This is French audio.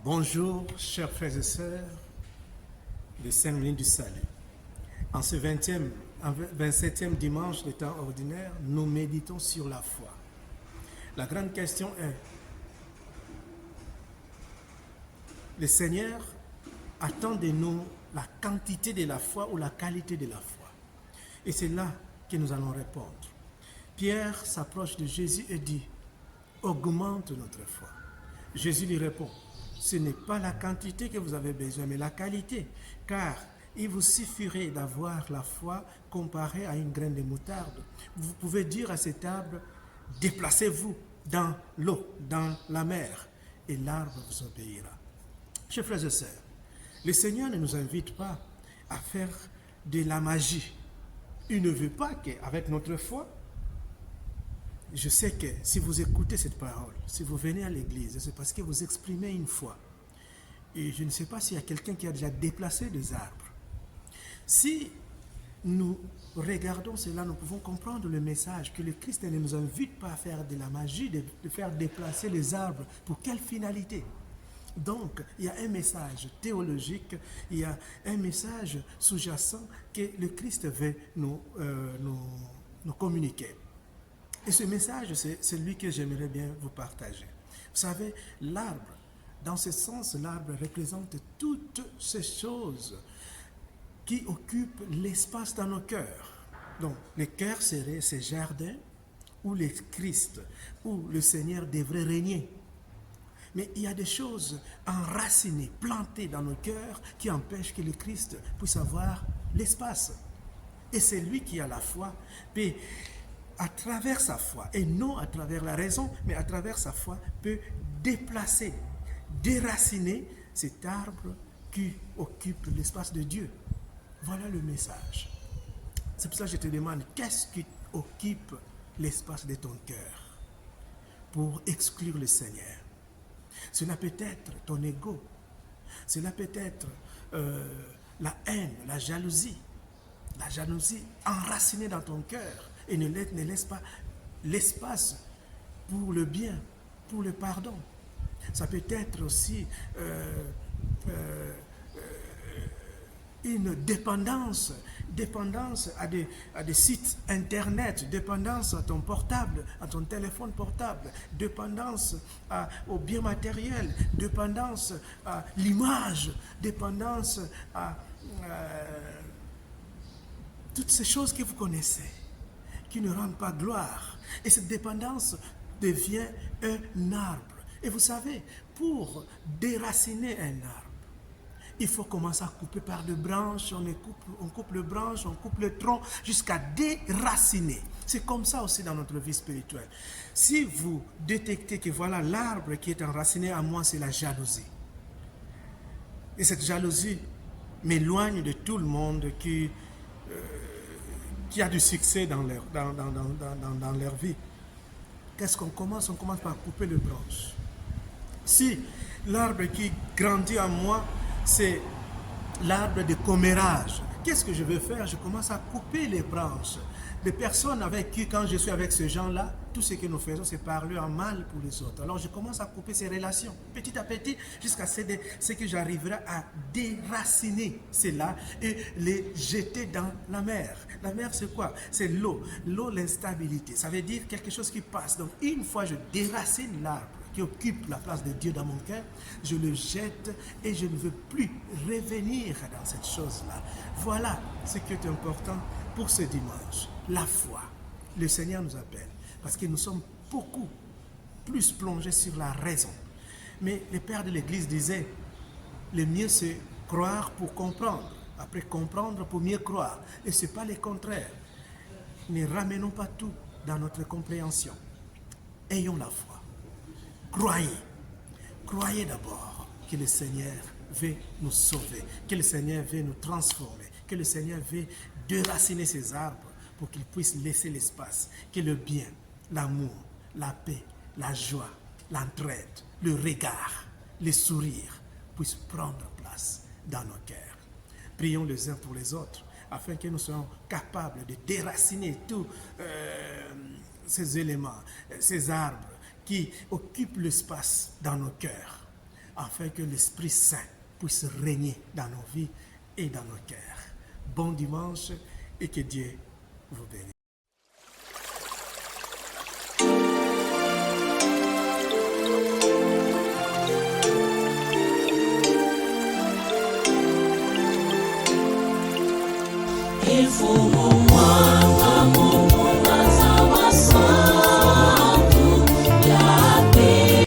Bonjour, chers frères et sœurs de Saint-Denis du Salut. En ce 27e dimanche de temps ordinaire, nous méditons sur la foi. La grande question est, le Seigneur attend de nous la quantité de la foi ou la qualité de la foi? Et c'est là que nous allons répondre. Pierre s'approche de Jésus et dit, augmente notre foi. Jésus lui répond, ce n'est pas la quantité que vous avez besoin, mais la qualité, car il vous suffirait d'avoir la foi comparée à une graine de moutarde. Vous pouvez dire à cet arbre, déplacez-vous dans l'eau, dans la mer, et l'arbre vous obéira. Chers frères et sœurs, le Seigneur ne nous invite pas à faire de la magie. Il ne veut pas qu'avec notre foi, je sais que si vous écoutez cette parole, si vous venez à l'église, c'est parce que vous exprimez une foi. Et je ne sais pas s'il y a quelqu'un qui a déjà déplacé des arbres. Si nous regardons cela, nous pouvons comprendre le message que le Christ ne nous invite pas à faire de la magie, de faire déplacer les arbres. Pour quelle finalité? Donc, il y a un message théologique, il y a un message sous-jacent que le Christ veut nous communiquer. Et ce message, c'est celui que j'aimerais bien vous partager. Vous savez, l'arbre, dans ce sens, l'arbre représente toutes ces choses qui occupent l'espace dans nos cœurs. Donc, le cœur serait ces jardins où le Christ, où le Seigneur devrait régner. Mais il y a des choses enracinées, plantées dans nos cœurs qui empêchent que le Christ puisse avoir l'espace. Et c'est lui qui a la foi. Puis, à travers sa foi, et non à travers la raison, mais à travers sa foi, peut déplacer, déraciner cet arbre qui occupe l'espace de Dieu. Voilà le message. C'est pour ça que je te demande, qu'est-ce qui occupe l'espace de ton cœur pour exclure le Seigneur? Cela peut être ton ego, cela peut être la haine, la jalousie enracinée dans ton cœur. Et ne laisse pas l'espace pour le bien, pour le pardon. Ça peut être aussi une dépendance à des sites internet, dépendance à ton portable, à ton téléphone portable, dépendance au bien matériel, dépendance à l'image, dépendance à toutes ces choses que vous connaissez, qui ne rendent pas gloire. Et cette dépendance devient un arbre. Et vous savez, pour déraciner un arbre, il faut commencer à couper par des branches, on coupe les branches, on coupe le tronc, jusqu'à déraciner. C'est comme ça aussi dans notre vie spirituelle. Si vous détectez que voilà l'arbre qui est enraciné à moi, c'est la jalousie. Et cette jalousie m'éloigne de tout le monde qui a du succès dans leur vie. qu'est-ce qu'on commence? On commence par couper les branches. Si l'arbre qui grandit en moi, c'est l'arbre de commérage, qu'est-ce que je vais faire? Je commence à couper les branches. Les personnes avec qui, quand je suis avec ces gens-là, tout ce que nous faisons, c'est parler en mal pour les autres. Alors je commence à couper ces relations, petit à petit, jusqu'à ce que j'arriverai à déraciner cela et les jeter dans la mer. La mer, c'est quoi? C'est l'eau. L'eau, l'instabilité. Ça veut dire quelque chose qui passe. Donc une fois je déracine l'arbre qui occupe la place de Dieu dans mon cœur, je le jette et je ne veux plus revenir dans cette chose-là. Voilà ce qui est important pour ce dimanche. La foi. Le Seigneur nous appelle parce que nous sommes beaucoup plus plongés sur la raison. Mais les pères de l'Église disaient, le mieux c'est croire pour comprendre, après comprendre pour mieux croire. Et ce n'est pas le contraire. Ne ramenons pas tout dans notre compréhension. Ayons la foi. Croyez. Croyez d'abord que le Seigneur veut nous sauver, que le Seigneur veut nous transformer, que le Seigneur veut déraciner ces arbres pour qu'ils puissent laisser l'espace, que le bien, l'amour, la paix, la joie, l'entraide, le regard, le sourire puissent prendre place dans nos cœurs. Prions les uns pour les autres afin que nous soyons capables de déraciner tous ces éléments, ces arbres qui occupent l'espace dans nos cœurs, afin que l'Esprit Saint puisse régner dans nos vies et dans nos cœurs. Bon dimanche et que Dieu vous bénisse. Il faut